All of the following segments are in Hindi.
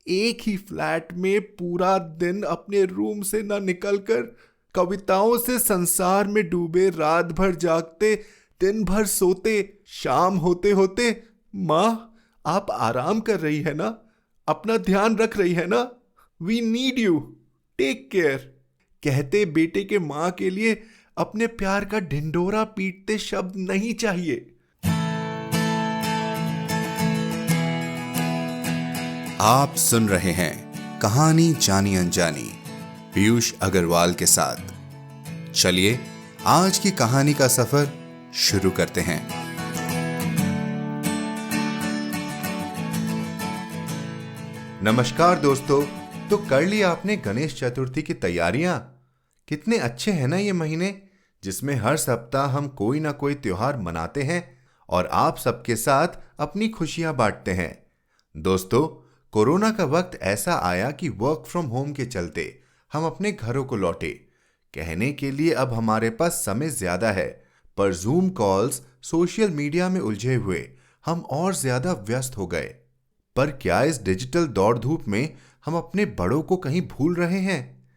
एक ही फ्लैट में पूरा दिन अपने रूम से न निकलकर कविताओं से संसार में डूबे, रात भर जागते, दिन भर सोते, शाम होते होते माँ आप आराम कर रही है ना, अपना ध्यान रख रही है ना, we need you, take care कहते बेटे के माँ के लिए अपने प्यार का ढिंढोरा पीटते शब्द नहीं चाहिए। आप सुन रहे हैं कहानी जानी अनजानी पीयूष अग्रवाल के साथ। चलिए आज की कहानी का सफर शुरू करते हैं। नमस्कार दोस्तों, तो कर ली आपने गणेश चतुर्थी की तैयारियां? कितने अच्छे हैं ना ये महीने, जिसमें हर सप्ताह हम कोई ना कोई त्योहार मनाते हैं और आप सबके साथ अपनी खुशियां बांटते हैं। दोस्तों, कोरोना का वक्त ऐसा आया कि वर्क फ्रॉम होम के चलते हम अपने घरों को लौटे। कहने के लिए अब हमारे पास समय ज्यादा है, पर जूम कॉल्स, सोशल मीडिया में उलझे हुए हम और ज्यादा व्यस्त हो गए। पर क्या इस डिजिटल दौड़ धूप में हम अपने बड़ों को कहीं भूल रहे हैं?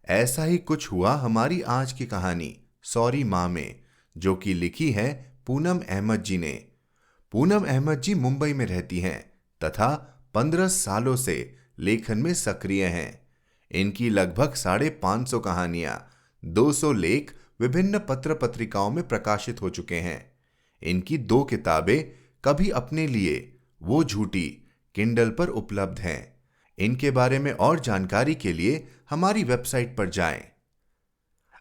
ऐसा ही कुछ हुआ हमारी आज की कहानी सॉरी माँ में, जो कि लिखी है पूनम अहमद जी ने। पूनम अहमद जी मुंबई में रहती हैं तथा 15 सालों से लेखन में सक्रिय हैं। इनकी लगभग 550 कहानियां, 200 लेख विभिन्न पत्र पत्रिकाओं में प्रकाशित हो चुके हैं। इनकी 2 किताबें कभी अपने लिए, वो झूठी, किंडल पर उपलब्ध हैं। इनके बारे में और जानकारी के लिए हमारी वेबसाइट पर जाएं।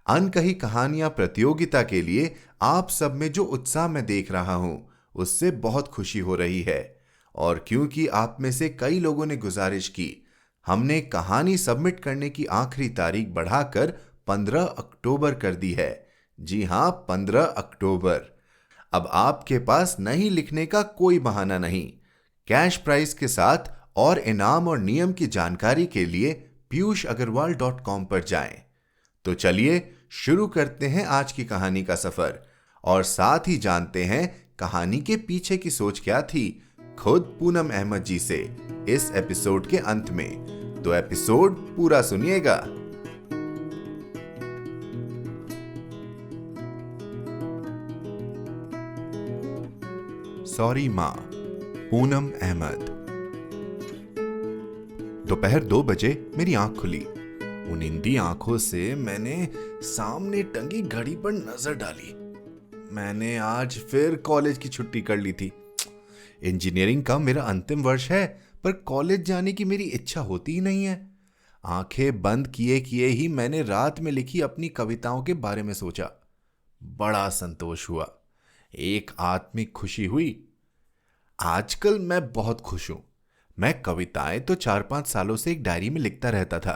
अनकही कहानियां प्रतियोगिता के लिए आप सब में जो उत्साह मैं देख रहा हूं, उससे बहुत खुशी हो रही है। और क्योंकि आप में से कई लोगों ने गुजारिश की, हमने कहानी सबमिट करने की आखिरी तारीख बढ़ाकर 15 अक्टूबर कर दी है। जी हां, 15 अक्टूबर। अब आपके पास नहीं लिखने का कोई बहाना नहीं। कैश प्राइस के साथ और इनाम और नियम की जानकारी के लिए piyushagarwal.com पर जाएं। तो चलिए शुरू करते हैं आज की कहानी का सफर और साथ ही जानते हैं कहानी के पीछे की सोच क्या थी, खुद पूनम अहमद जी से इस एपिसोड के अंत में। तो एपिसोड पूरा सुनिएगा। सॉरी माँ, पूनम अहमद। दोपहर 2 बजे मेरी आंख खुली। उनिंदी आंखों से मैंने सामने टंगी घड़ी पर नजर डाली। मैंने आज फिर कॉलेज की छुट्टी कर ली थी। इंजीनियरिंग का मेरा अंतिम वर्ष है, पर कॉलेज जाने की मेरी इच्छा होती ही नहीं है। आंखें बंद किए किए ही मैंने रात में लिखी अपनी कविताओं के बारे में सोचा। बड़ा संतोष हुआ, एक आत्मिक खुशी हुई। आजकल मैं बहुत खुश हूं। मैं कविताएं तो 4-5 सालों से एक डायरी में लिखता रहता था,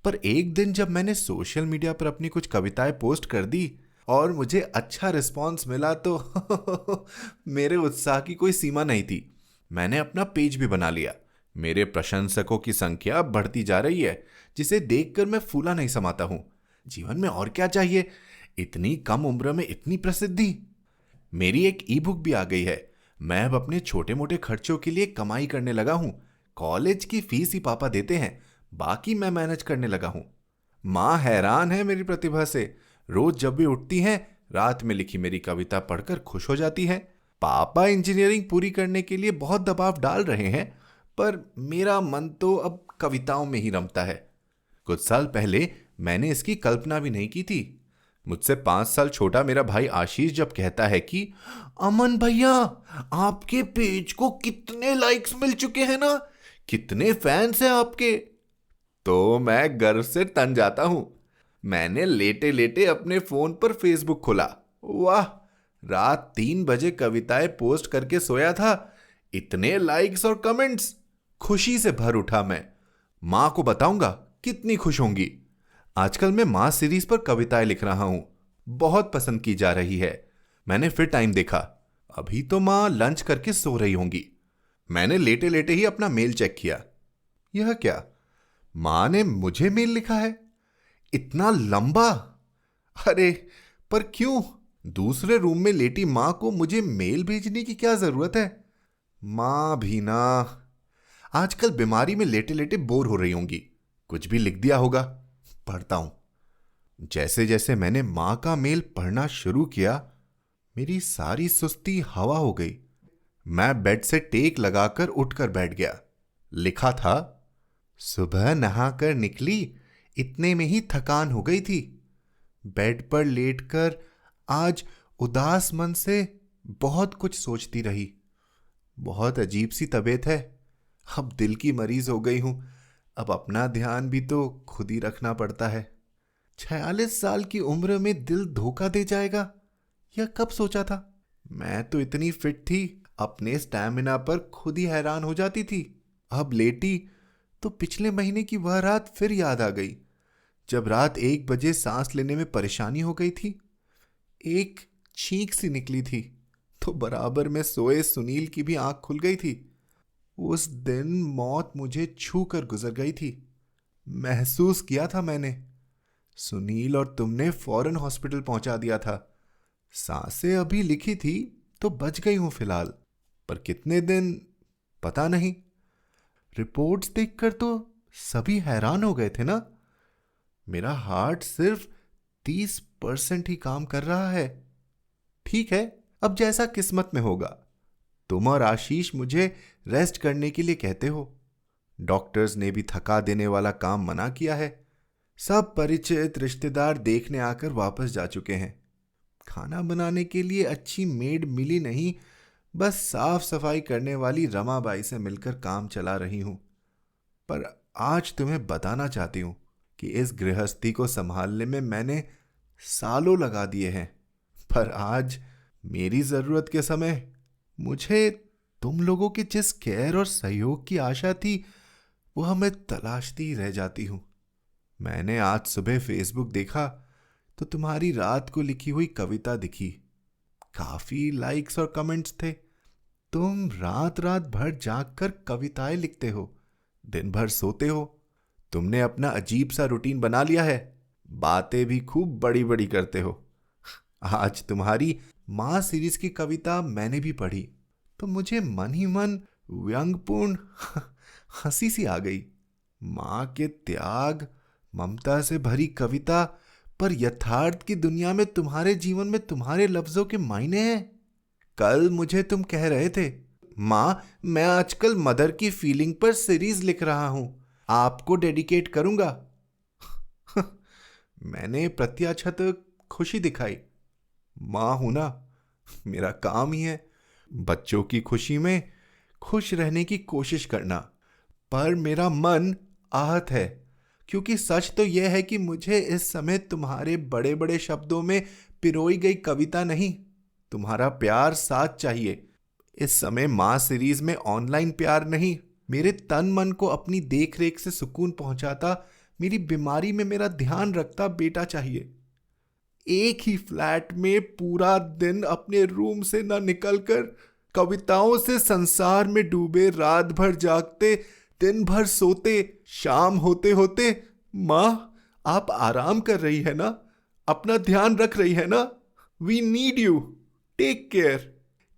पर एक दिन जब मैंने सोशल मीडिया पर अपनी कुछ कविताएं पोस्ट कर दी और मुझे अच्छा रिस्पांस मिला तो मेरे उत्साह की कोई सीमा नहीं थी। मैंने अपना पेज भी बना लिया। मेरे प्रशंसकों की संख्या बढ़ती जा रही है, जिसे देखकर मैं फूला नहीं समाता हूं। जीवन में और क्या चाहिए, इतनी कम उम्र में इतनी प्रसिद्धि। मेरी एक ई बुक भी आ गई है। मैं अब अपने छोटे मोटे खर्चों के लिए कमाई करने लगा हूं। कॉलेज की फीस ही पापा देते हैं, बाकी मैं मैनेज करने लगा हूं। माँ हैरान है मेरी प्रतिभा से। रोज जब भी उठती हैं, रात में लिखी मेरी कविता पढ़कर खुश हो जाती हैं। पापा इंजीनियरिंग पूरी करने के लिए बहुत दबाव डाल रहे हैं, पर मेरा मन तो अब कविताओं में ही रमता है। कुछ साल पहले मैंने इसकी कल्पना भी नहीं की थी। मुझसे 5 साल छोटा मेरा भाई आशीष जब कहता है कि अमन भैया, आपके पेज को कितने लाइक्स मिल चुके हैं ना, कितने फैंस हैं आपके, तो मैं गर्व से तन जाता हूं। मैंने लेटे लेटे अपने फोन पर फेसबुक खोला। वाह, रात 3 बजे कविताएं पोस्ट करके सोया था, इतने लाइक्स और कमेंट्स। खुशी से भर उठा मैं। मां को बताऊंगा, कितनी खुश होंगी। आजकल मैं मां सीरीज पर कविताएं लिख रहा हूं, बहुत पसंद की जा रही है। मैंने फिर टाइम देखा, अभी तो मां लंच करके सो रही होंगी। मैंने लेटे लेटे ही अपना मेल चेक किया। यह क्या, मां ने मुझे मेल लिखा है, इतना लंबा। अरे पर क्यों, दूसरे रूम में लेटी मां को मुझे मेल भेजने की क्या जरूरत है? मां भी ना। आजकल बीमारी में लेटे लेटे बोर हो रही होंगी, कुछ भी लिख दिया होगा, पढ़ता हूं। जैसे जैसे मैंने मां का मेल पढ़ना शुरू किया, मेरी सारी सुस्ती हवा हो गई। मैं बेड से टेक लगाकर उठकर बैठ गया। लिखा था, सुबह नहाकर निकली, इतने में ही थकान हो गई थी। बेड पर लेटकर आज उदास मन से बहुत कुछ सोचती रही। बहुत अजीब सी तबीयत है, अब दिल की मरीज हो गई हूं। अब अपना ध्यान भी तो खुद ही रखना पड़ता है। 46 साल की उम्र में दिल धोखा दे जाएगा, यह कब सोचा था। मैं तो इतनी फिट थी, अपने स्टैमिना पर खुद ही हैरान हो जाती थी। अब लेटी तो पिछले महीने की वह रात फिर याद आ गई, जब रात 1 बजे सांस लेने में परेशानी हो गई थी। एक छींक सी निकली थी तो बराबर में सोए सुनील की भी आंख खुल गई थी। उस दिन मौत मुझे छू कर गुजर गई थी। महसूस किया था मैंने। सुनील और तुमने फौरन हॉस्पिटल पहुंचा दिया था। सांसें अभी लिखी थी तो बच गई हूं फिलहाल, पर कितने दिन पता नहीं। रिपोर्ट्स देखकर तो सभी हैरान हो गए थे ना। मेरा हार्ट सिर्फ 30% ही काम कर रहा है। ठीक है, अब जैसा किस्मत में होगा। तुम और आशीष मुझे रेस्ट करने के लिए कहते हो। डॉक्टर्स ने भी थका देने वाला काम मना किया है। सब परिचित रिश्तेदार देखने आकर वापस जा चुके हैं। खाना बनाने के लिए अच्छी मेड मिली नहीं, बस साफ सफाई करने वाली रमाबाई से मिलकर काम चला रही हूं। पर आज तुम्हें बताना चाहती हूं कि इस गृहस्थी को संभालने में मैंने सालों लगा दिए हैं, पर आज मेरी जरूरत के समय मुझे तुम लोगों के जिस केयर और सहयोग की आशा थी, वह मैं तलाशती ही रह जाती हूं। मैंने आज सुबह फेसबुक देखा तो तुम्हारी रात को लिखी हुई कविता दिखी। काफी लाइक्स और कमेंट्स थे। तुम रात रात भर जागकर कविताएं लिखते हो, दिन भर सोते हो। तुमने अपना अजीब सा रूटीन बना लिया है, बातें भी खूब बड़ी बड़ी करते हो। आज तुम्हारी मां सीरीज की कविता मैंने भी पढ़ी तो मुझे मन ही मन व्यंग्यपूर्ण हंसी सी आ गई। मां के त्याग, ममता से भरी कविता, पर यथार्थ की दुनिया में तुम्हारे जीवन में तुम्हारे लफ्जों के मायने हैं। कल मुझे तुम कह रहे थे, मां मैं आजकल मदर की फीलिंग पर सीरीज लिख रहा हूं, आपको डेडिकेट करूंगा। मैंने प्रत्याछत खुशी दिखाई। मां हूं ना, मेरा काम ही है बच्चों की खुशी में खुश रहने की कोशिश करना। पर मेरा मन आहत है, क्योंकि सच तो यह है कि मुझे इस समय तुम्हारे बड़े बड़े शब्दों में पिरोई गई कविता नहीं, तुम्हारा प्यार साथ चाहिए। इस समय मां सीरीज में ऑनलाइन प्यार नहीं, मेरे तन मन को अपनी देख रेख से सुकून पहुंचाता, मेरी बीमारी में मेरा ध्यान रखता बेटा चाहिए। एक ही फ्लैट में पूरा दिन अपने रूम से न निकलकर कविताओं से संसार में डूबे, रात भर जागते, दिन भर सोते, शाम होते होते मां आप आराम कर रही है ना, अपना ध्यान रख रही है ना, we need you, take care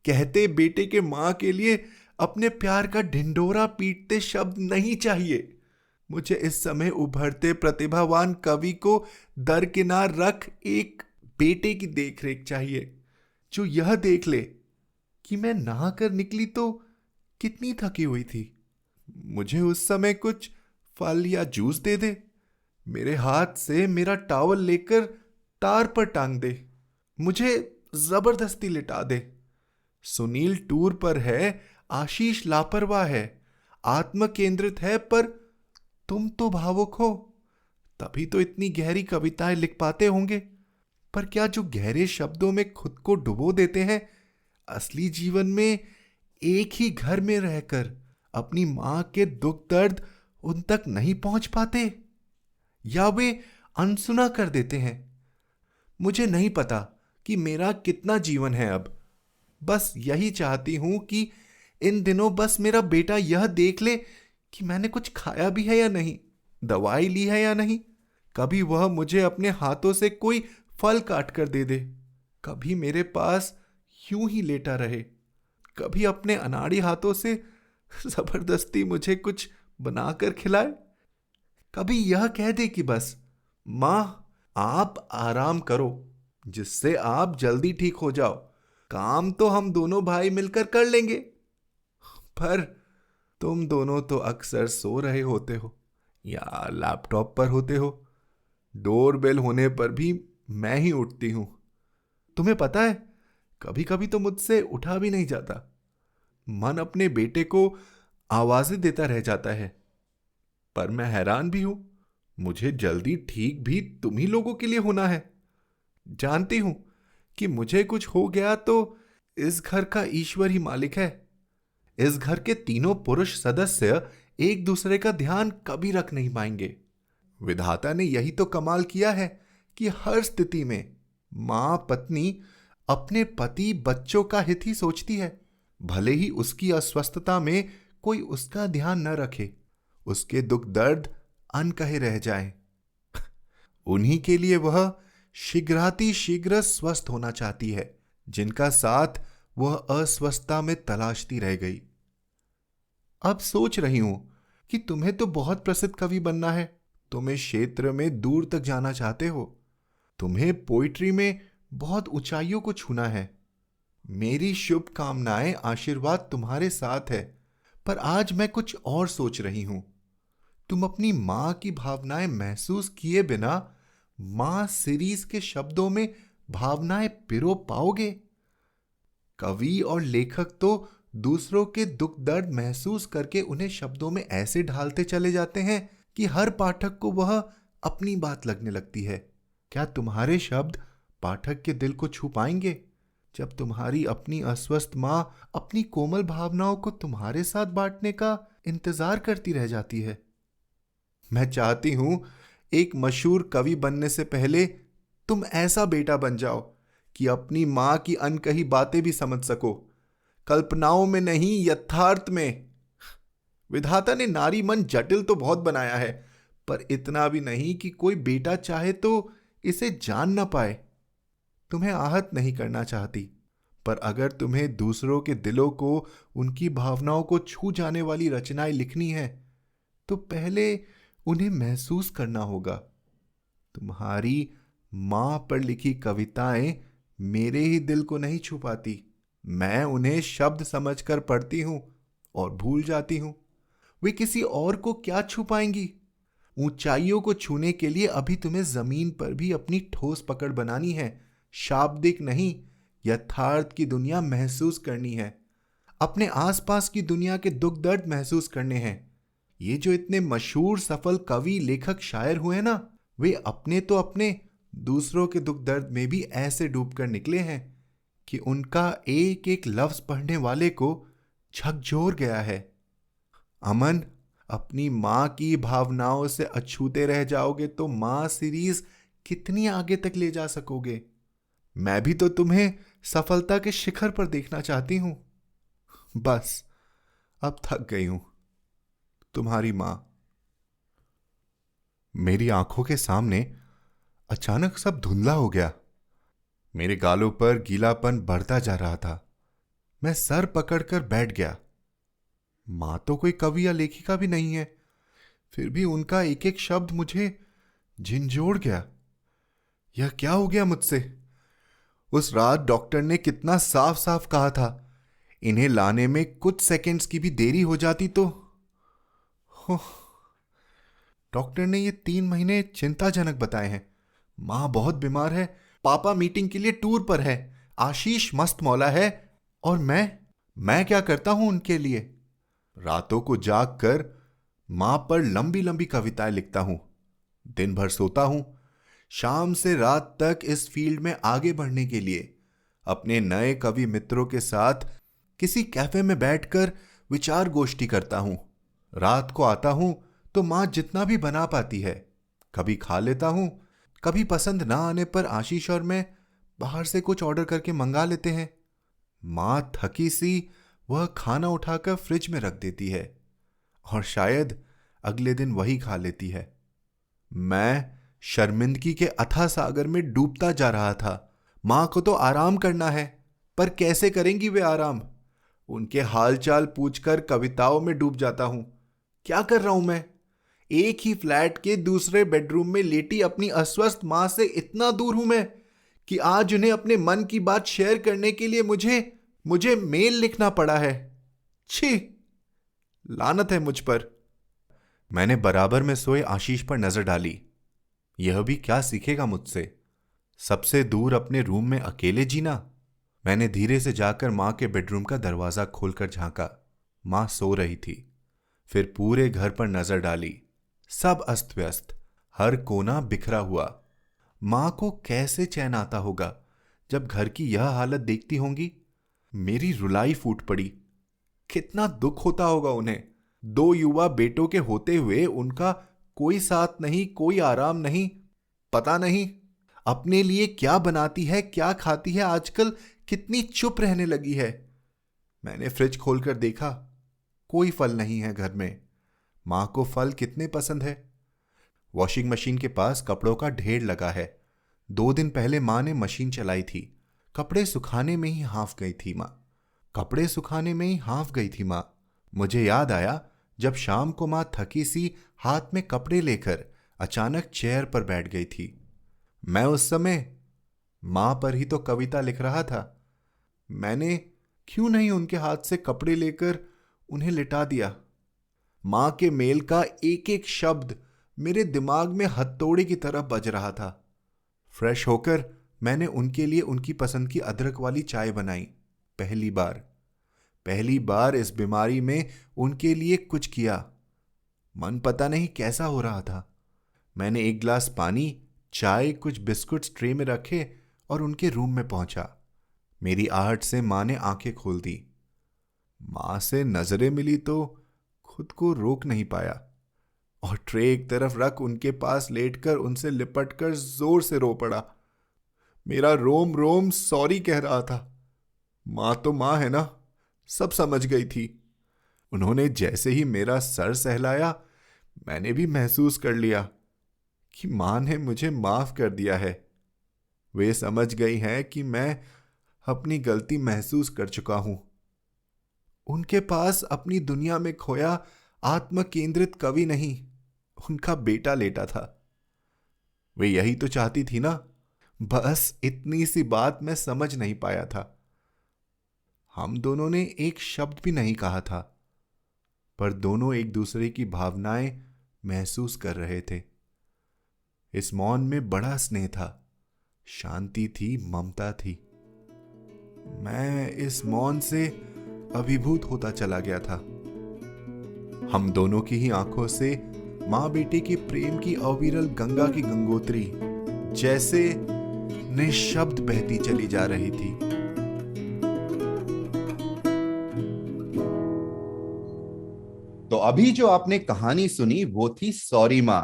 कहते बेटे के मां के लिए अपने प्यार का ढिंढोरा पीटते शब्द नहीं चाहिए। मुझे इस समय उभरते प्रतिभावान कवि को दरकिनार रख एक बेटे की देखरेख चाहिए, जो यह देख ले कि मैं नहा कर निकली तो कितनी थकी हुई थी। मुझे उस समय कुछ फल या जूस दे दे, मेरे हाथ से मेरा टॉवल लेकर तार पर टांग दे, मुझे जबरदस्ती लिटा दे। सुनील टूर पर है, आशीष लापरवाह है, आत्म केंद्रित है, पर तुम तो भावुक हो, तभी तो इतनी गहरी कविताएं लिख पाते होंगे। पर क्या जो गहरे शब्दों में खुद को डुबो देते हैं, असली जीवन में एक ही घर में रहकर अपनी मां के दुख दर्द उन तक नहीं पहुंच पाते, या वे अनसुना कर देते हैं। मुझे नहीं पता कि मेरा कितना जीवन है अब। बस यही चाहती हूं कि इन दिनों बस मेरा बेटा यह देख ले कि मैंने कुछ खाया भी है या नहीं, दवाई ली है या नहीं। कभी वह मुझे अपने हाथों से कोई फल काट कर दे दे, कभी मेरे पास यूं ही लेटा रहे, कभी अपने अनाड़ी हाथों से जबरदस्ती मुझे कुछ बनाकर खिलाए। कभी यह कह दे कि बस मां आप आराम करो, जिससे आप जल्दी ठीक हो जाओ, काम तो हम दोनों भाई मिलकर कर लेंगे। पर तुम दोनों तो अक्सर सो रहे होते हो या लैपटॉप पर होते हो। डोरबेल होने पर भी मैं ही उठती हूं। तुम्हें पता है, कभी कभी तो मुझसे उठा भी नहीं जाता। मन अपने बेटे को आवाजें देता रह जाता है। पर मैं हैरान भी हूं, मुझे जल्दी ठीक भी तुम ही लोगों के लिए होना है। जानती हूं कि मुझे कुछ हो गया तो इस घर का ईश्वर ही मालिक है। इस घर के तीनों पुरुष सदस्य एक दूसरे का ध्यान कभी रख नहीं पाएंगे। विधाता ने यही तो कमाल किया है कि हर स्थिति में मां पत्नी अपने पति बच्चों का हित ही सोचती है। भले ही उसकी अस्वस्थता में कोई उसका ध्यान न रखे, उसके दुख दर्द अनकहे रह जाएं। उन्हीं के लिए वह शीघ्राति शीघ्र स्वस्थ होना चाहती है, जिनका साथ वह अस्वस्थता में तलाशती रह गई। अब सोच रही हूं कि तुम्हें तो बहुत प्रसिद्ध कवि बनना है। तुम इस क्षेत्र में दूर तक जाना चाहते हो। तुम्हें पोइट्री में बहुत ऊंचाइयों को छूना है। मेरी शुभकामनाएं, आशीर्वाद तुम्हारे साथ है। पर आज मैं कुछ और सोच रही हूं। तुम अपनी मां की भावनाएं महसूस किए बिना मां सीरीज के शब्दों में भावनाएं पिरो पाओगे? कवि और लेखक तो दूसरों के दुख दर्द महसूस करके उन्हें शब्दों में ऐसे ढालते चले जाते हैं कि हर पाठक को वह अपनी बात लगने लगती है। क्या तुम्हारे शब्द पाठक के दिल को छू पाएंगे जब तुम्हारी अपनी अस्वस्थ मां अपनी कोमल भावनाओं को तुम्हारे साथ बांटने का इंतजार करती रह जाती है? मैं चाहती हूं एक मशहूर कवि बनने से पहले तुम ऐसा बेटा बन जाओ कि अपनी मां की अनकही बातें भी समझ सको, कल्पनाओं में नहीं, यथार्थ में। विधाता ने नारी मन जटिल तो बहुत बनाया है, पर इतना भी नहीं कि कोई बेटा चाहे तो इसे जान ना पाए। तुम्हें आहत नहीं करना चाहती, पर अगर तुम्हें दूसरों के दिलों को, उनकी भावनाओं को छू जाने वाली रचनाएं लिखनी है तो पहले उन्हें महसूस करना होगा। तुम्हारी मां पर लिखी कविताएं मेरे ही दिल को नहीं छू पाती। मैं उन्हें शब्द समझकर पढ़ती हूं और भूल जाती हूं। वे किसी और को क्या छू पाएंगी? ऊंचाइयों को छूने के लिए अभी तुम्हें जमीन पर भी अपनी ठोस पकड़ बनानी है। शाब्दिक नहीं, यथार्थ की दुनिया महसूस करनी है। अपने आसपास की दुनिया के दुख दर्द महसूस करने हैं। ये जो इतने मशहूर सफल कवि, लेखक, शायर हुए ना, वे अपने तो अपने, दूसरों के दुख दर्द में भी ऐसे डूबकर निकले हैं कि उनका एक एक लफ्ज पढ़ने वाले को झकझोर गया है। अमन, अपनी मां की भावनाओं से अछूते रह जाओगे तो मां सीरीज कितनी आगे तक ले जा सकोगे? मैं भी तो तुम्हें सफलता के शिखर पर देखना चाहती हूं। बस अब थक गई हूं। तुम्हारी मां। मेरी आंखों के सामने अचानक सब धुंधला हो गया। मेरे गालों पर गीलापन बढ़ता जा रहा था। मैं सर पकड़कर बैठ गया। मां तो कोई कवि या लेखिका भी नहीं है, फिर भी उनका एक एक शब्द मुझे झिंझोड़ गया। यह क्या हो गया मुझसे? उस रात डॉक्टर ने कितना साफ साफ कहा था, इन्हें लाने में कुछ सेकंड्स की भी देरी हो जाती तो। डॉक्टर ने ये 3 महीने चिंताजनक बताए हैं। मां बहुत बीमार है, पापा मीटिंग के लिए टूर पर है, आशीष मस्त मौला है, और मैं क्या करता हूं उनके लिए? रातों को जाग कर मां पर लंबी लंबी कविताएं लिखता हूं। दिन भर सोता हूं। शाम से रात तक इस फील्ड में आगे बढ़ने के लिए अपने नए कवि मित्रों के साथ किसी कैफे में बैठकर विचार गोष्ठी करता हूं। रात को आता हूं तो मां जितना भी बना पाती है, कभी खा लेता हूं, कभी पसंद ना आने पर आशीष और मैं बाहर से कुछ ऑर्डर करके मंगा लेते हैं। मां थकी सी वह खाना उठाकर फ्रिज में रख देती है और शायद अगले दिन वही खा लेती है। मैं शर्मिंदगी के अथाह सागर में डूबता जा रहा था। मां को तो आराम करना है, पर कैसे करेंगी वे आराम? उनके हालचाल पूछकर कविताओं में डूब जाता हूं। क्या कर रहा हूं मैं? एक ही फ्लैट के दूसरे बेडरूम में लेटी अपनी अस्वस्थ मां से इतना दूर हूं मैं कि आज उन्हें अपने मन की बात शेयर करने के लिए मुझे मुझे मेल लिखना पड़ा है। छी, लानत है मुझ पर। मैंने बराबर में सोए आशीष पर नजर डाली। यह भी क्या सीखेगा मुझसे? सबसे दूर अपने रूम में अकेले जीना। मैंने धीरे से जाकर मां के बेडरूम का दरवाजा खोलकर झांका। मां सो रही थी। फिर पूरे घर पर नजर डाली। सब अस्त व्यस्त, हर कोना बिखरा हुआ। मां को कैसे चैन आता होगा जब घर की यह हालत देखती होंगी। मेरी रुलाई फूट पड़ी। कितना दुख होता होगा उन्हें। 2 युवा बेटों के होते हुए उनका कोई साथ नहीं, कोई आराम नहीं। पता नहीं अपने लिए क्या बनाती है, क्या खाती है, आजकल कितनी चुप रहने लगी है। मैंने फ्रिज खोलकर देखा, कोई फल नहीं है घर में। मां को फल कितने पसंद है। वॉशिंग मशीन के पास कपड़ों का ढेर लगा है। 2 दिन पहले मां ने मशीन चलाई थी। कपड़े सुखाने में ही हाफ गई थी मां। कपड़े सुखाने में ही हाफ गई थी मां। मुझे याद आया जब शाम को मां थकी सी हाथ में कपड़े लेकर अचानक चेयर पर बैठ गई थी। मैं उस समय मां पर ही तो कविता लिख रहा था। मैंने क्यों नहीं उनके हाथ से कपड़े लेकर उन्हें लिटा दिया। मां के मेल का एक एक शब्द मेरे दिमाग में हथौड़े की तरह बज रहा था। फ्रेश होकर मैंने उनके लिए उनकी पसंद की अदरक वाली चाय बनाई। पहली बार इस बीमारी में उनके लिए कुछ किया। मन पता नहीं कैसा हो रहा था। मैंने 1 गिलास पानी, चाय, कुछ बिस्कुट्स ट्रे में रखे और उनके रूम में पहुंचा। मेरी आहट से मां ने आंखें खोल दी। मां से नजरें मिली तो खुद को रोक नहीं पाया और ट्रे एक तरफ रख उनके पास लेटकर उनसे लिपटकर जोर से रो पड़ा। मेरा रोम रोम सॉरी कह रहा था। मां तो मां है ना, सब समझ गई थी। उन्होंने जैसे ही मेरा सर सहलाया, मैंने भी महसूस कर लिया कि मां ने मुझे माफ कर दिया है। वे समझ गई हैं कि मैं अपनी गलती महसूस कर चुका हूं। उनके पास अपनी दुनिया में खोया आत्म केंद्रित कवि नहीं, उनका बेटा लेटा था। वे यही तो चाहती थी ना। बस इतनी सी बात मैं समझ नहीं पाया था। हम दोनों ने एक शब्द भी नहीं कहा था, पर दोनों एक दूसरे की भावनाएं महसूस कर रहे थे। इस मौन में बड़ा स्नेह था, शांति थी, ममता थी। मैं इस मौन से अभिभूत होता चला गया था। हम दोनों की ही आंखों से मां बेटे के प्रेम की अविरल गंगा की गंगोत्री जैसे निःशब्द बहती चली जा रही थी। तो अभी जो आपने कहानी सुनी वो थी सॉरी मां।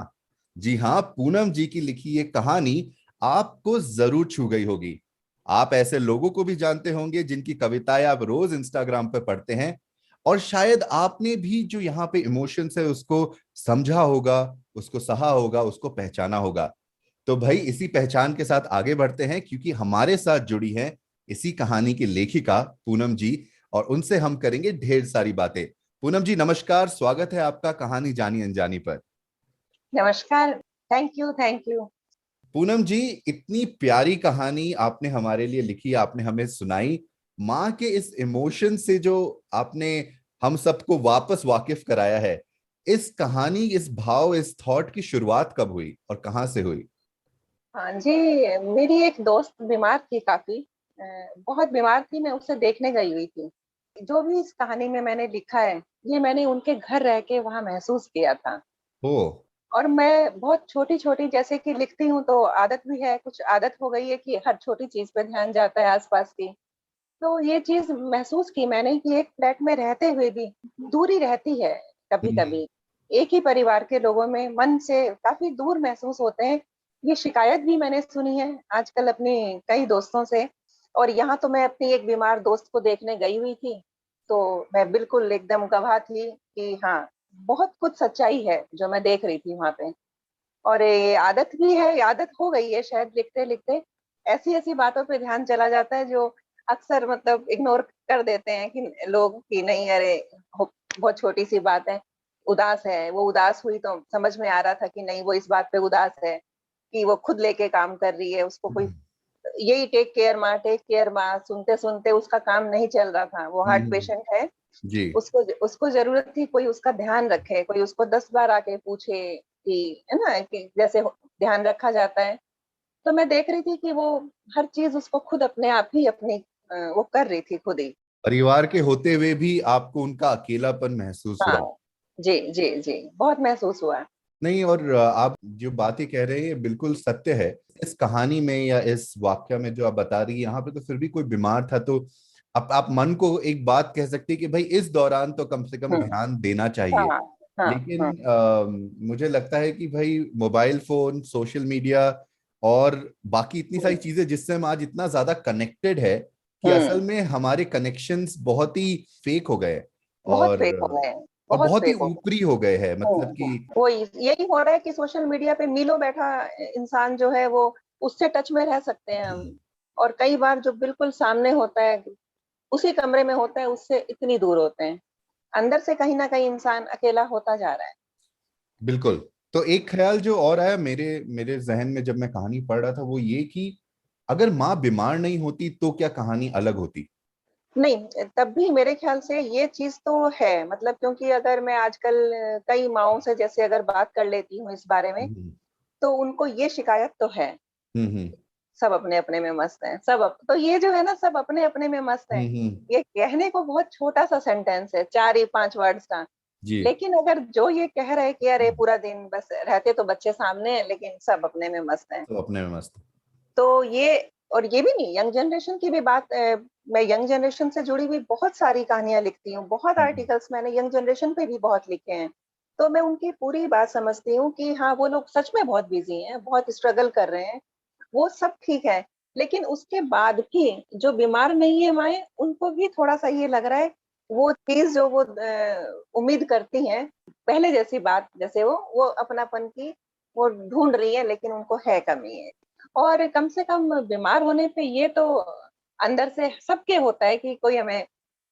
जी हाँ, पूनम जी की लिखी ये कहानी आपको जरूर छू गई होगी। आप ऐसे लोगों को भी जानते होंगे जिनकी कविताएं आप रोज इंस्टाग्राम पर पढ़ते हैं, और शायद आपने भी जो यहाँ पे इमोशंस है उसको समझा होगा, उसको सहा होगा, उसको पहचाना होगा। तो भाई इसी पहचान के साथ आगे बढ़ते हैं, क्योंकि हमारे साथ जुड़ी हैं इसी कहानी की लेखिका पूनम जी, और उनसे हम करेंगे ढेर सारी बातें। पूनम जी नमस्कार, स्वागत है आपका कहानी जानी अनजानी पर। नमस्कार। Thank you, thank you. Poonam ji, इतनी प्यारी कहानी आपने हमारे लिए लिखी, आपने हमें सुनाई। माँ के इस इमोशन से जो आपने हम सबको वापस वाकिफ कराया है, इस कहानी, इस भाव, इस थॉट की शुरुआत कब हुई और कहाँ से हुई? हाँ जी, मेरी एक दोस्त बीमार थी काफी, बहुत बीमार थी। मैं उसे देखने गई हुई थी। जो भी इस कहानी में मैंने लिखा है, ये मैंने उनके घर रह के वहां महसूस किया था। ओ। और मैं बहुत छोटी छोटी जैसे कि लिखती हूँ, तो आदत भी है, कुछ आदत हो गई है कि हर छोटी चीज पे ध्यान जाता है आसपास की। तो ये चीज महसूस की मैंने कि एक फ्लैट में रहते हुए भी दूरी रहती है कभी हम्म। कभी। एक ही परिवार के लोगों में मन से काफी दूर महसूस होते हैं। ये शिकायत भी मैंने सुनी है आजकल अपने कई दोस्तों से। और यहाँ तो मैं अपनी एक बीमार दोस्त को देखने गई हुई थी, तो मैं बिल्कुल एकदम गवाह थी कि हाँ, बहुत कुछ सच्चाई है जो मैं देख रही थी वहां पे। और ये आदत भी है, आदत हो गई है शायद, लिखते लिखते ऐसी ऐसी बातों पे ध्यान चला जाता है जो अक्सर मतलब इग्नोर कर देते हैं कि लोग कि नहीं, अरे बहुत छोटी सी बात है, उदास है, वो उदास हुई तो समझ में आ रहा था कि नहीं वो इस बात पे उदास है कि वो खुद लेके काम कर रही है, उसको कोई यही टेक केयर माँ सुनते सुनते उसका काम नहीं चल रहा था। वो हार्ट हम्म, पेशेंट है, जी। उसको उसको जरूरत थी कोई उसका ध्यान रखे, कोई उसको 10 बार आके पूछे कि है ना, कि जैसे ध्यान रखा जाता है। तो मैं देख रही थी कि वो हर चीज उसको खुद अपने आप ही अपनी वो कर रही थी खुद ही। परिवार के होते हुए भी आपको उनका अकेलापन महसूस हाँ, हुआ? जी जी जी, बहुत महसूस हुआ। नहीं, और आप जो बातें कह रहे हैं ये बिल्कुल सत्य है। इस कहानी में या इस वाक्य में जो आप बता रही है, यहाँ पे तो फिर भी कोई बीमार था, तो आप मन को एक बात कह सकते हैं कि भाई इस दौरान तो कम से कम हम्म, ध्यान देना चाहिए। हाँ हाँ लेकिन हाँ। मुझे लगता है कि भाई मोबाइल फोन, सोशल मीडिया और बाकी इतनी सारी चीजें जिससे हम आज इतना ज्यादा कनेक्टेड है कि असल हम्म, में हमारे कनेक्शंस बहुत ही फेक हो गए, बहुत और फेक हो गए हैं, और बहुत बहुत ही फेक हो गए। ऊपरी हो गए हैं, मतलब कि वही यही हो रहा है कि सोशल मीडिया पे मीलों बैठा इंसान जो है वो उससे टच में रह सकते हैं हम, और कई बार जो बिल्कुल सामने होता है, उसी कमरे में होता है, उससे इतनी दूर होते हैं। अंदर से कहीं ना कहीं इंसान अकेला होता जा रहा है। बिल्कुल। तो एक ख्याल जो और आया मेरे मेरे जहन में जब मैं कहानी पढ़ रहा था, वो ये कि अगर माँ बीमार नहीं होती तो क्या कहानी अलग होती? नहीं, तब भी मेरे ख्याल से ये चीज तो है, मतलब क्योंकि अगर मैं आजकल कई माँओं से जैसे अगर बात कर लेती हूँ इस बारे में, हम्म, तो उनको ये शिकायत तो है, हम्म, सब अपने अपने में मस्त हैं, तो ये जो है ना, सब अपने अपने में मस्त हैं। ये कहने को बहुत छोटा सा सेंटेंस है, 4 या 5 वर्ड्स का, जी। लेकिन अगर जो ये कह रहे कि अरे पूरा दिन बस रहते तो बच्चे सामने हैं लेकिन सब अपने में मस्त हैं, तो अपने में मस्त। तो ये, और ये भी नहीं, यंग जनरेशन की भी बात मैं यंग जनरेशन से जुड़ी हुई बहुत सारी कहानियां लिखती हूँ, बहुत हम्म, आर्टिकल्स मैंने यंग जनरेशन पे भी बहुत लिखे हैं। तो मैं उनकी पूरी बात समझती हूँ कि हाँ वो लोग सच में बहुत बिजी हैं, बहुत स्ट्रगल कर रहे हैं, वो सब ठीक है। लेकिन उसके बाद भी जो बीमार नहीं है माए, उनको भी थोड़ा सा ये लग रहा है, वो चीज जो वो उम्मीद करती हैं, पहले जैसी बात जैसे वो अपनापन की वो ढूंढ रही है, लेकिन उनको है कमी है। और कम से कम बीमार होने पे ये तो अंदर से सबके होता है कि कोई हमें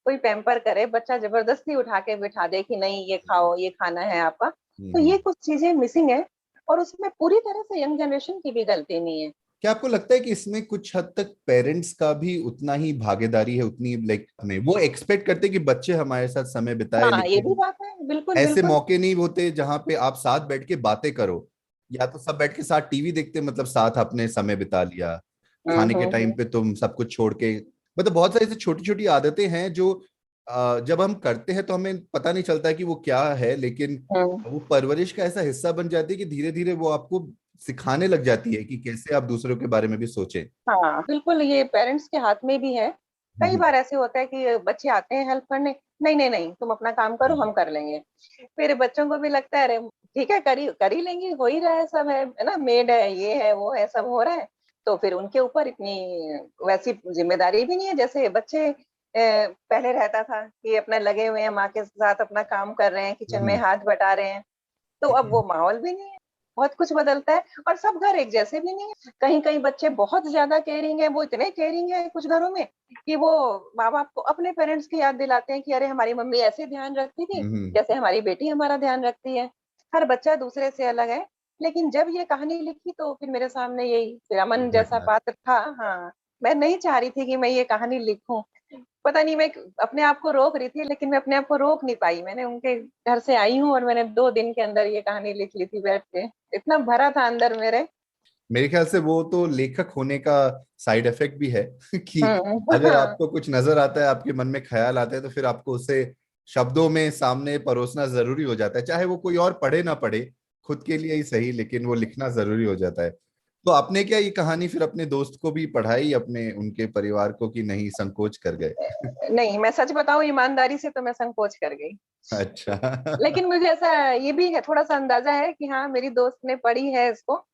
कोई पैम्पर करे, बच्चा जबरदस्ती उठा के बिठा दे कि नहीं ये खाओ, ये खाना है आपका। तो हम्म। ये कुछ चीजें मिसिंग है, और उसमें पूरी तरह से यंग जनरेशन की भी गलती नहीं है। क्या आपको लगता है कि इसमें कुछ हद तक पेरेंट्स का भी उतना ही भागीदारी है, उतनी लाइक में वो एक्सपेक्ट करते हैं कि बच्चे हमारे साथ समय बिताए, हाँ, ये भी लेकिन बात है, बिल्कुल ऐसे बिल्कुल। मौके नहीं होते जहां पे आप साथ बैठ के बातें करो, या तो सब बैठ के साथ टीवी देखते, मतलब साथ अपने समय बिता लिया, खाने के टाइम हम्म। पे तुम सब कुछ छोड़ के, मतलब बहुत सारी ऐसी छोटी छोटी आदतें हैं जो जब हम करते हैं तो हमें पता नहीं चलता है कि वो क्या है, लेकिन हम्म। वो परवरिश का ऐसा हिस्सा बन जाती है कि धीरे धीरे वो आपको सिखाने लग जाती है कि कैसे आप दूसरों के बारे में भी सोचें। हाँ बिल्कुल, ये पेरेंट्स के हाथ में भी है। कई हम्म, बार ऐसे होता है कि बच्चे आते हैं हेल्प करने, नहीं नहीं नहीं तुम अपना काम करो हम कर लेंगे। फिर बच्चों को भी लगता है अरे ठीक है, कर ही लेंगे, हो ही रहा है, सब है ना, मेड है, ये है वो है, सब हो रहा है। तो फिर उनके ऊपर इतनी वैसी जिम्मेदारी भी नहीं है जैसे बच्चे पहले रहता था कि अपना लगे हुए हैं माँ के साथ, अपना काम कर रहे हैं, किचन में हम्म, हाथ बटा रहे हैं। तो अब वो माहौल भी नहीं है, बहुत कुछ बदलता है, और सब घर एक जैसे भी नहीं है। कहीं कहीं बच्चे बहुत ज्यादा केयरिंग है, वो इतने केयरिंग है कुछ घरों में कि वो माँ बाप को अपने पेरेंट्स की याद दिलाते हैं कि अरे हमारी मम्मी ऐसे ध्यान रखती थी, हम्म, जैसे हमारी बेटी हमारा ध्यान रखती है। हर बच्चा दूसरे से अलग है। लेकिन जब ये कहानी लिखी तो फिर मेरे सामने यही फिर अमन जैसा घटना। पात्र था। हाँ, मैं नहीं चाह रही थी कि मैं ये कहानी लिखूं, पता नहीं, मैं अपने आप को रोक रही थी, लेकिन मैं अपने आप को रोक नहीं पाई। मैंने उनके घर से आई हूँ और मैंने 2 दिन के अंदर ये कहानी लिख ली थी बैठ के, इतना भरा था अंदर मेरे। मेरे ख्याल से वो तो लेखक होने का साइड इफेक्ट भी है कि अगर हाँ आपको कुछ नजर आता है, आपके मन में ख्याल आता है, तो फिर आपको उसे शब्दों में सामने परोसना जरूरी हो जाता है, चाहे वो कोई और पढ़े ना पढ़े, खुद के लिए ही सही, लेकिन वो लिखना जरूरी हो जाता है। तो आपने क्या ये कहानी फिर अपने दोस्त को भी पढ़ाई, अपने उनके परिवार को, कि नहीं संकोच कर गए? नहीं, मैं सच बताऊं ईमानदारी से तो मैं संकोच कर गई। अच्छा। लेकिन मुझे ऐसा ये भी है, थोड़ा सा अंदाजा है कि हाँ मेरी दोस्त ने पढ़ी है इसको,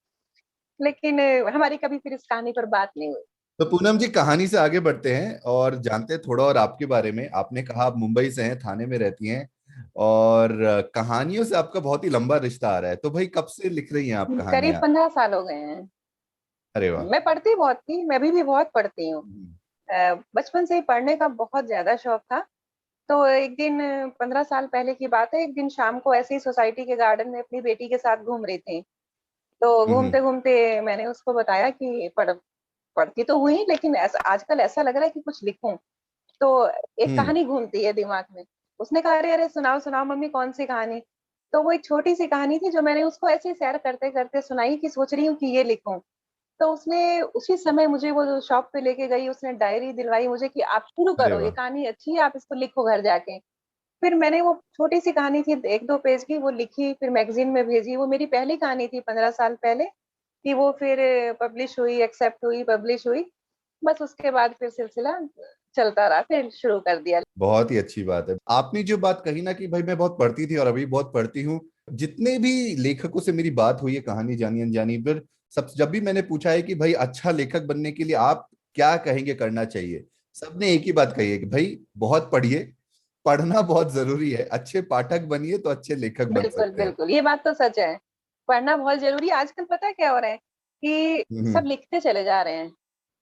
लेकिन हमारी कभी फिर इस कहानी पर बात नहीं हुई। तो पूनम जी, कहानी से आगे बढ़ते हैं और जानते हैं थोड़ा और आपके बारे में। आपने कहा आप मुंबई से हैं, थाने में रहती हैं, और कहानियों से आपका बहुत ही लंबा रिश्ता आ रहा है, तो भाई कब से लिख रही हैं आप करीब कहानियां? 15 साल हो गए हैं। अरे वाह। मैं पढ़ती बहुत थी, मैं अभी भी बहुत पढ़ती हूँ। बचपन से ही पढ़ने का बहुत ज्यादा शौक था। तो एक दिन 15 साल पहले की बात है, एक दिन शाम को ऐसे ही सोसाइटी के गार्डन में अपनी बेटी के साथ घूम रही थी। तो हम्म। घूमते घूमते मैंने उसको बताया कि पढ़ती तो हुई, लेकिन ऐसा आजकल ऐसा लग रहा है कि कुछ लिखूं। तो एक हम्म। कहानी घूमती है दिमाग में। उसने कहा, अरे अरे सुनाओ सुनाओ मम्मी, कौन सी कहानी? तो वो एक छोटी सी कहानी थी जो मैंने उसको ऐसे ही सैर करते करते सुनाई कि सोच रही हूँ कि ये लिखूं। तो उसने उसी समय मुझे वो शॉप पे लेके गई, उसने डायरी दिलवाई मुझे कि आप शुरू अरे करो, ये वाह। कहानी अच्छी है, आप इसको लिखो घर जाके। फिर मैंने वो छोटी सी कहानी थी, 1-2 पेज की, वो लिखी, फिर मैगजीन में भेजी। वो मेरी पहली कहानी थी 15 साल पहले, कि वो फिर पब्लिश हुई, एक्सेप्ट हुई, पब्लिश हुई। बस उसके बाद फिर सिलसिला चलता रहा, फिर शुरू कर दिया। बहुत ही अच्छी बात है। आपने जो बात कही ना कि भाई मैं बहुत पढ़ती थी और अभी बहुत पढ़ती हूँ, जितने भी लेखकों से मेरी बात हुई है कहानी जानी अनजानी पर, सब जब भी मैंने पूछा है कि भाई अच्छा लेखक बनने के लिए आप क्या कहेंगे करना चाहिए, सबने एक ही बात कही है कि भाई बहुत पढ़िए, पढ़ना बहुत जरूरी है, अच्छे पाठक बनिए तो अच्छे लेखक बन बिल्कुल सकते हैं। बिल्कुल, ये बात तो सच है। पढ़ना बहुत जरूरी है। आजकल पता है क्या हो रहा है कि हम्म। सब लिखते चले जा रहे हैं।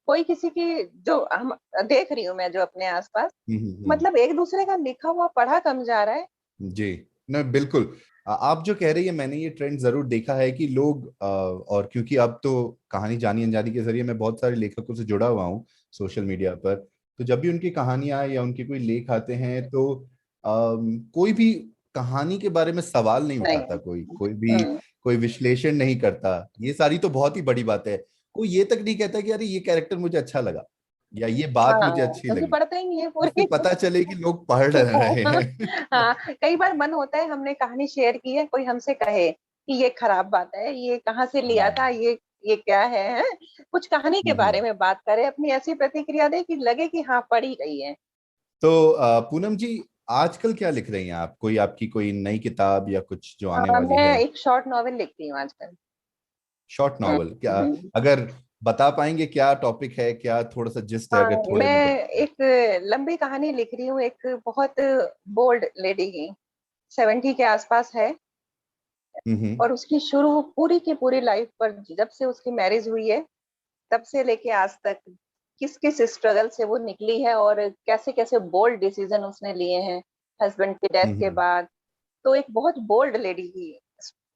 कोई किसी की, जो हम देख रही हूँ मैं, जो अपने आसपास, हम्म। मतलब एक दूसरे का लिखा हुआ पढ़ा कम जा रहा है। जी। न बिल्कुल। आप जो कह रही है मैंने ये ट्रेंड जरूर देखा है कि लोग और क्योंकि अब तो कहानी जानी अनजानी के जरिए मैं बहुत सारे लेखकों से जुड़ा हुआ हूँ सोशल मीडिया पर, तो जब भी उनकी कहानियां या उनके कोई लेख आते हैं तो कोई भी कहानी के बारे में सवाल नहीं उठाता, नहीं। कोई कोई भी कोई विश्लेषण नहीं करता। ये सारी तो बहुत ही बड़ी बात है। कोई ये तक नहीं कहता कि अरे ये कैरेक्टर मुझे अच्छा लगा या ये बात मुझे हाँ, अच्छी क्योंकि लगी, पढ़ते ही नहीं है जिससे पूरी। पता चले कि लोग पढ़ रहे हैं। हाँ, कई बार मन होता है, हमने कहानी शेयर की है, कोई हमसे कहे कि ये खराब बात है, ये कहाँ से लिया था, हाँ। ये क्या है, हैं? कुछ कहानी के हम्म। बारे में बात करे, अपनी ऐसी प्रतिक्रिया दे कि लगे कि हाँ, पढ़ी गई है। तो पूनम जी, आजकल क्या लिख रही हैं आप? कोई आपकी कोई नई किताब या कुछ जो आने वाली मैं है? एक शॉर्ट नॉवेल लिखती हूँ आजकल। शॉर्ट नॉवेल क्या? हम्म। अगर बता पाएंगे क्या टॉपिक है, क्या थोड़ा सा जिस्ट है, हाँ, अगर मैं थोड़े में बता पाए। एक लंबी कहानी लिख रही हूँ, एक बहुत बोल्ड लेडी की, 70 के आसपास है। हम्म। और उसकी शुरू पूरी की पूरी लाइफ पर, जब से उसकी मैरिज हुई है तब से लेके आज तक, किस किस स्ट्रगल से वो निकली है, और कैसे कैसे बोल्ड डिसीजन उसने लिए हैं हस्बैंड की डेथ के हम्म। बाद। तो एक बहुत बोल्ड लेडी की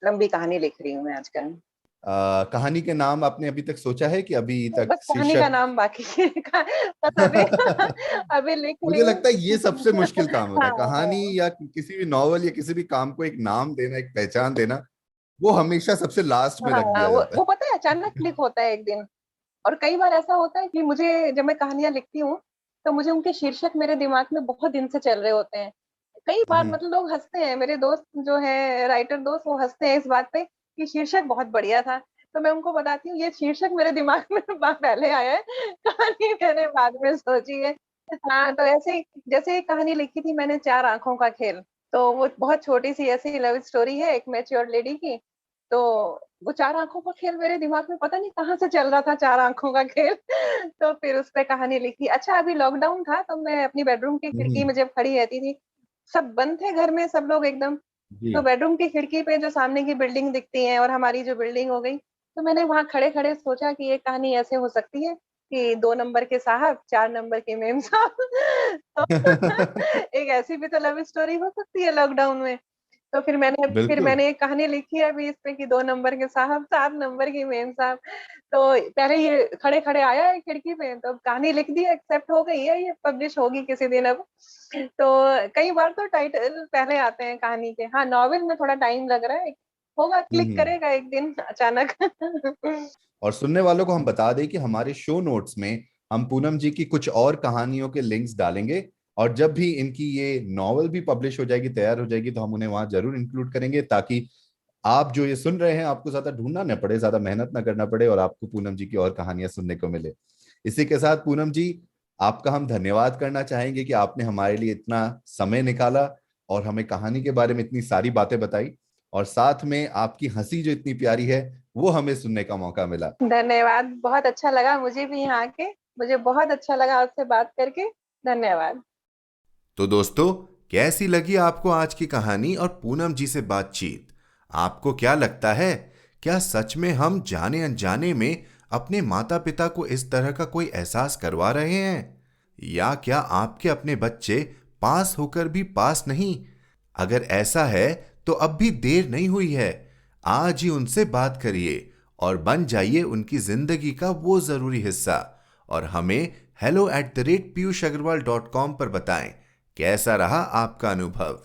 लंबी कहानी लिख रही हूँ मैं आजकल। कहानी के नाम आपने अभी तक सोचा है कि अभी तक बस कहानी का शीर्षक? नाम बाकी है। बस अभी अभी लिख रही मुझे हूँ। लगता है ये सबसे मुश्किल काम होता है, कहानी हाँ। या किसी भी नॉवल या किसी भी काम को एक नाम देना, एक पहचान देना, वो हमेशा सबसे लास्ट में रख हाँ, दिया जाता वो पता है, अचानक क्लिक होता है एक दिन। और कई बार ऐसा होता है कि मुझे, जब मैं कहानियां लिखती हूँ, तो मुझे उनके शीर्षक मेरे दिमाग में बहुत दिन से चल रहे होते हैं। कई बार है। मतलब लोग हंसते हैं, मेरे दोस्त जो है राइटर दोस्त, वो हंसते हैं इस बात पे कि शीर्षक बहुत बढ़िया था। तो मैं उनको बताती हूँ, ये शीर्षक मेरे दिमाग में पहले आया है, कहानी मैंने बाद में सोची है। हाँ, तो ऐसे ही जैसे एक कहानी लिखी थी मैंने, 4 आंखों का खेल। तो वो बहुत छोटी सी ऐसी लव स्टोरी है एक मैच्योर लेडी की। तो वो 4 आंखों का खेल मेरे दिमाग में पता नहीं कहाँ से चल रहा था, 4 आंखों का खेल। तो फिर उस पे कहानी लिखी। अच्छा, अभी लॉकडाउन था तो मैं अपनी बेडरूम की खिड़की हम्म। में जब खड़ी रहती थी, सब बंद थे घर में, सब लोग एकदम। जी। तो बेडरूम की खिड़की पे जो सामने की बिल्डिंग दिखती है, और हमारी जो बिल्डिंग हो गई, तो मैंने वहां खड़े खड़े सोचा कि ये कहानी ऐसे हो सकती है कि 2 नंबर के साहब, 4 नंबर के मेम साहब। तो एक ऐसी भी तो लव स्टोरी हो सकती है लॉकडाउन में। तो फिर बिल्कुल। मैंने एक कहानी लिखी है अभी इस पे कि 2 नंबर के साहब, 7 नंबर की मेम साहब। तो पहले ये खड़े खड़े आया है खिड़की पे, तो कहानी लिख दी, एक्सेप्ट हो गई है, ये पब्लिश होगी किसी दिन अब। तो कई बार तो टाइटल पहले आते हैं कहानी के। हाँ, नॉवेल में थोड़ा टाइम लग रहा है, होगा, क्लिक हम्म। करेगा एक दिन अचानक। और सुनने वालों को हम बता दें कि हमारे शो नोट्स में हम पूनम जी की कुछ और कहानियों के लिंक्स डालेंगे, और जब भी इनकी ये नॉवल भी पब्लिश हो जाएगी, तैयार हो जाएगी, तो हम उन्हें वहां जरूर इंक्लूड करेंगे, ताकि आप जो ये सुन रहे हैं आपको ज्यादा ढूंढना न पड़े, ज्यादा मेहनत ना करना पड़े, और आपको पूनम जी की और कहानियां सुनने को मिले। इसी के साथ पूनम जी, आपका हम धन्यवाद करना चाहेंगे कि आपने हमारे लिए इतना समय निकाला और हमें कहानी के बारे में इतनी सारी बातें बताई, और साथ में आपकी हंसी जो इतनी प्यारी है वो हमें सुनने का मौका मिला। धन्यवाद, बहुत अच्छा लगा मुझे भी यहाँ आके। मुझे बहुत अच्छा लगा आपसे बात करके। धन्यवाद। तो दोस्तों, कैसी लगी आपको आज की कहानी और पूनम जी से बातचीत? आपको क्या लगता है, क्या सच में हम जाने अनजाने में अपने माता पिता को इस तरह का कोई एहसास करवा रहे हैं? या क्या आपके अपने बच्चे पास होकर भी पास नहीं? अगर ऐसा है तो अब भी देर नहीं हुई है। आज ही उनसे बात करिए और बन जाइए उनकी जिंदगी का वो जरूरी हिस्सा, और हमें hello@piyushagarwal.com पर बताएं कैसा रहा आपका अनुभव।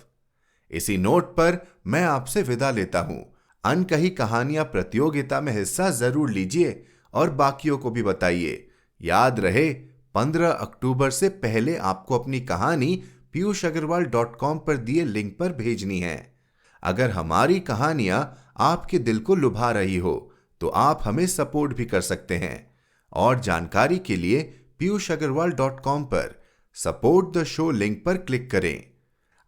इसी नोट पर मैं आपसे विदा लेता हूं। अनकही कहानियां प्रतियोगिता में हिस्सा जरूर लीजिए और बाकियों को भी बताइए। याद रहे, 15 अक्टूबर से पहले आपको अपनी कहानी piyushagarwal.com पर दिए लिंक पर भेजनी है। अगर हमारी कहानियां आपके दिल को लुभा रही हो तो आप हमें सपोर्ट भी कर सकते हैं। और जानकारी के लिए piyushagarwal.com पर सपोर्ट द शो लिंक पर क्लिक करें।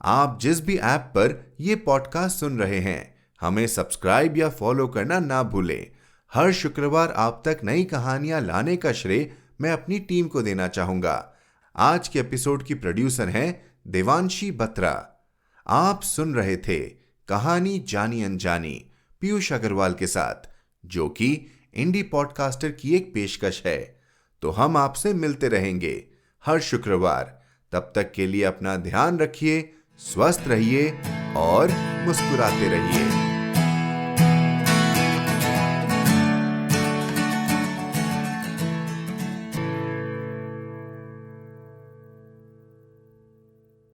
आप जिस भी ऐप पर यह पॉडकास्ट सुन रहे हैं, हमें सब्सक्राइब या फॉलो करना ना भूलें। हर शुक्रवार आप तक नई कहानियां लाने का श्रेय मैं अपनी टीम को देना चाहूंगा। आज के एपिसोड की प्रोड्यूसर हैं देवांशी बत्रा। आप सुन रहे थे कहानी जानी अनजानी पीयूष अग्रवाल के साथ, जो कि इंडी पॉडकास्टर की एक पेशकश है। तो हम आपसे मिलते रहेंगे हर शुक्रवार। तब तक के लिए अपना ध्यान रखिए, स्वस्थ रहिए और मुस्कुराते रहिए।